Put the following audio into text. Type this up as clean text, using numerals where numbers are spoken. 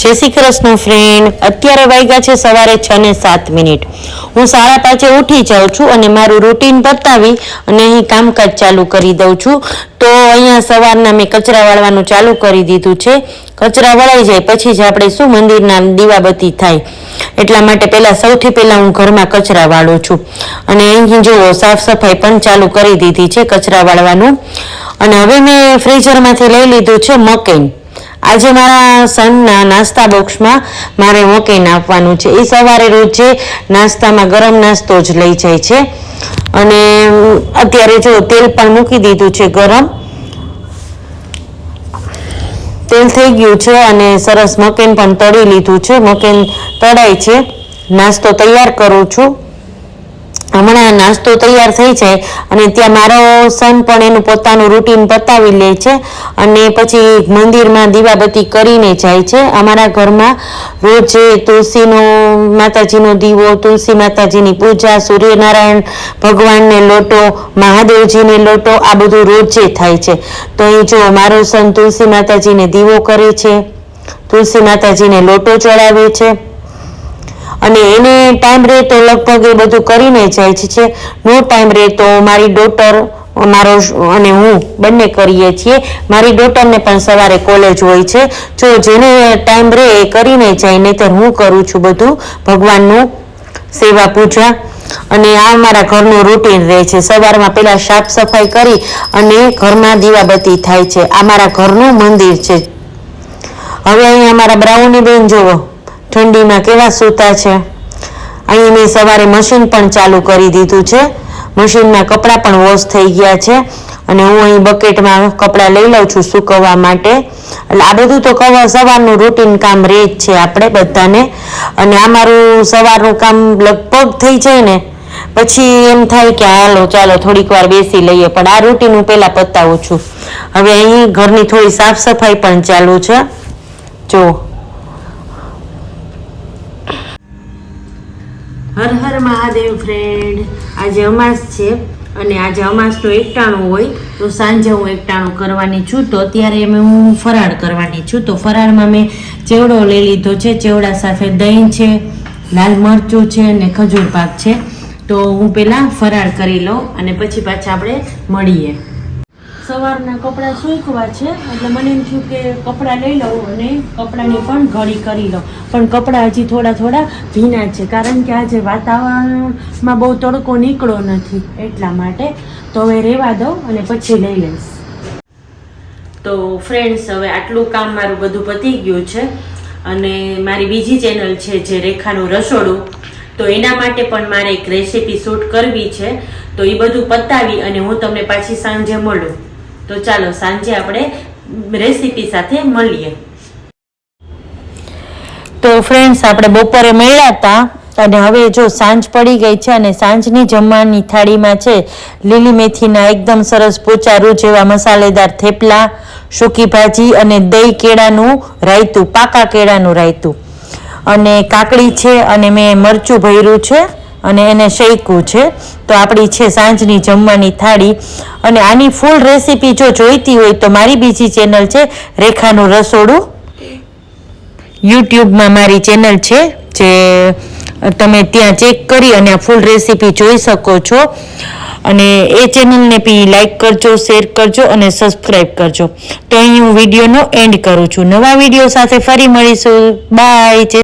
जय श्री कृष्ण फ्रेंड। अत्यारे वाग्या छे सवारे 6 ने 7 मिनिट। हूँ 5:30 उठी जाऊँ छूं अने मारू रूटीन पतावी अने अहीं कामकाज चालू करी दऊं छूं। तो अहींया सवाરના મેં કચરા વાળવાનું ચાલુ કરી દીધું છે। કચરા વળાઈ જાય પછી જ આપણે શું મંદિરના દીવાબત્તી થાય એટલા માટે પહેલા સૌથી પહેલા હું ઘરમાં કચરા વાળું છું અને અહીં જુઓ સાફ સફાઈ પણ ચાલુ કરી દીધી છે કચરા વાળવાનું। અને હવે મેં ફ્રીઝરમાંથી લઈ લીધું છે મકેન। આજે મારા સનના નાસ્તા બોક્સમાં મારે મકેન આપવાનું છે। એ સવારે રોજ નાસ્તામાં ગરમ નાસ્તો જ લઈ જાય છે અને અત્યારે જો તેલ પણ મૂકી દીધું છે ગરમ। તેલ થઈ ગયું છે અને સરસ મકેન પણ તળી લીધું છે। મકેન તળાય છે, નાસ્તો તૈયાર કરું છું। હમણાં નાસ્તો તૈયાર થઈ જાય અને ત્યાં મારો સન પણ એનું પોતાનું રૂટીન પતાવી લે છે અને પછી મંદિરમાં દીવાબત્તી કરીને જાય છે। અમારા ઘરમાં રોજ તુલસીનો માતાજીનો દીવો, તુલસી માતાજીની પૂજા, સૂર્યનારાયણ ભગવાનને લોટો, મહાદેવજીને લોટો આ બધું રોજે થાય છે। તો એ જો મારો સન તુલસી માતાજીને દીવો કરે છે, તુલસી માતાજીને લોટો ચડાવે છે અને એને ટાઈમ રહે તો લગભગ એ બધું કરીને જાય છે। નો ટાઈમ રહે તો મારી ડોટર મારો અને હું બંને કરીએ છીએ। મારી ડોટરને પણ સવારે કોલેજ હોય છે, જો જેને ટાઈમ રહે એ કરીને જાય, નહીંતર હું કરું છું બધું ભગવાનનું સેવા પૂજા। અને આ મારા ઘરનું રૂટીન રહે છે। સવારમાં પહેલા સાફ સફાઈ કરી અને ઘરમાં દીવાબત્તી થાય છે। આ મારા ઘરનું મંદિર છે। હવે અહીંયા મારા બ્રાઉની બેન જુઓ ઠંડીમાં કેવા સૂતા છે। અહીં મેં સવારે મશીન પણ ચાલુ કરી દીધું છે। મશીનમાં કપડાં પણ વોશ થઈ ગયા છે અને હું અહીં બકેટમાં કપડાં લઈ લઉં છું સૂકવવા માટે। એટલે આ બધું તો સવારનું રૂટીન કામ રહે જ છે આપણે બધાને। અને આ મારું સવારનું કામ લગભગ થઈ જાય ને પછી એમ થાય કે હાલો ચાલો થોડીક વાર બેસી લઈએ, પણ આ રૂટીન હું પહેલાં પતાવું છું। હવે અહીં ઘરની થોડી સાફ સફાઈ પણ ચાલુ છે। જો હર હર મહાદેવ ફ્રેન્ડ। આજે અમાસ છે અને આજે અમાસનું એકટાણું હોય તો સાંજે હું એકટાણું કરવાની છું। તો અત્યારે હું ફરાળ કરવાની છું। તો ફરાળમાં મેં ચેવડો લઈ લીધો છે, ચેવડા સાથે દહીં છે, લાલ મરચું છે અને ખજૂર પાક છે। તો હું પહેલાં ફરાળ કરી લઉં અને પછી પાછા આપણે મળીએ। સવારના કપડાં સૂકવા છે એટલે મને એમ થયું કે કપડાં લઈ લઉં અને કપડાની પણ ઘડી કરી લઉં, પણ કપડાં હજી થોડા થોડા ભીના છે કારણ કે આજે વાતાવરણમાં બહુ તડકો નીકળો નથી એટલા માટે। તો હવે રહેવા દઉં અને પછી લઈ લઈશ। તો ફ્રેન્ડ્સ હવે આટલું કામ મારું બધું પતી ગયું છે અને મારી બીજી ચેનલ છે જે રેખાનું રસોડું, તો એના માટે પણ મારે એક રેસીપી શૂટ કરવી છે। તો એ બધું પતાવી અને હું તમને પાછી સાંજે મળું। તો ચાલો સાંજે આપણે રેસીપી સાથે મળીએ। તો ફ્રેન્ડ્સ આપણે બપોરે મળ્યા હતા અને હવે જો સાંજ પડી ગઈ છે અને સાંજની જમવાની થાળીમાં છે લીલી મેથીના એકદમ સરસ પોચારું જેવા મસાલેદાર થેપલા, સૂકી ભાજી અને દહીં કેળાનું રાયતું, પાકા કેળાનું રાયતું અને કાકડી છે અને મેં મરચું ભર્યું છે અને એને શેક્યું છે। તો આપણી છે સાંજની જમવાની થાળી। અને આની ફૂલ રેસીપી જો જોઈતી હોય તો મારી બીજી ચેનલ છે રેખાનું રસોડું, યુટ્યુબમાં મારી ચેનલ છે જે તમે ત્યાં ચેક કરી અને આ ફૂલ રેસીપી જોઈ શકો છો। અને એ ચેનલને બી લાઈક કરજો, શેર કરજો અને સબસ્ક્રાઈબ કરજો। તો અહીં હું વિડીયોનો એન્ડ કરું છું। નવા વિડીયો સાથે ફરી મળીશું। બાય।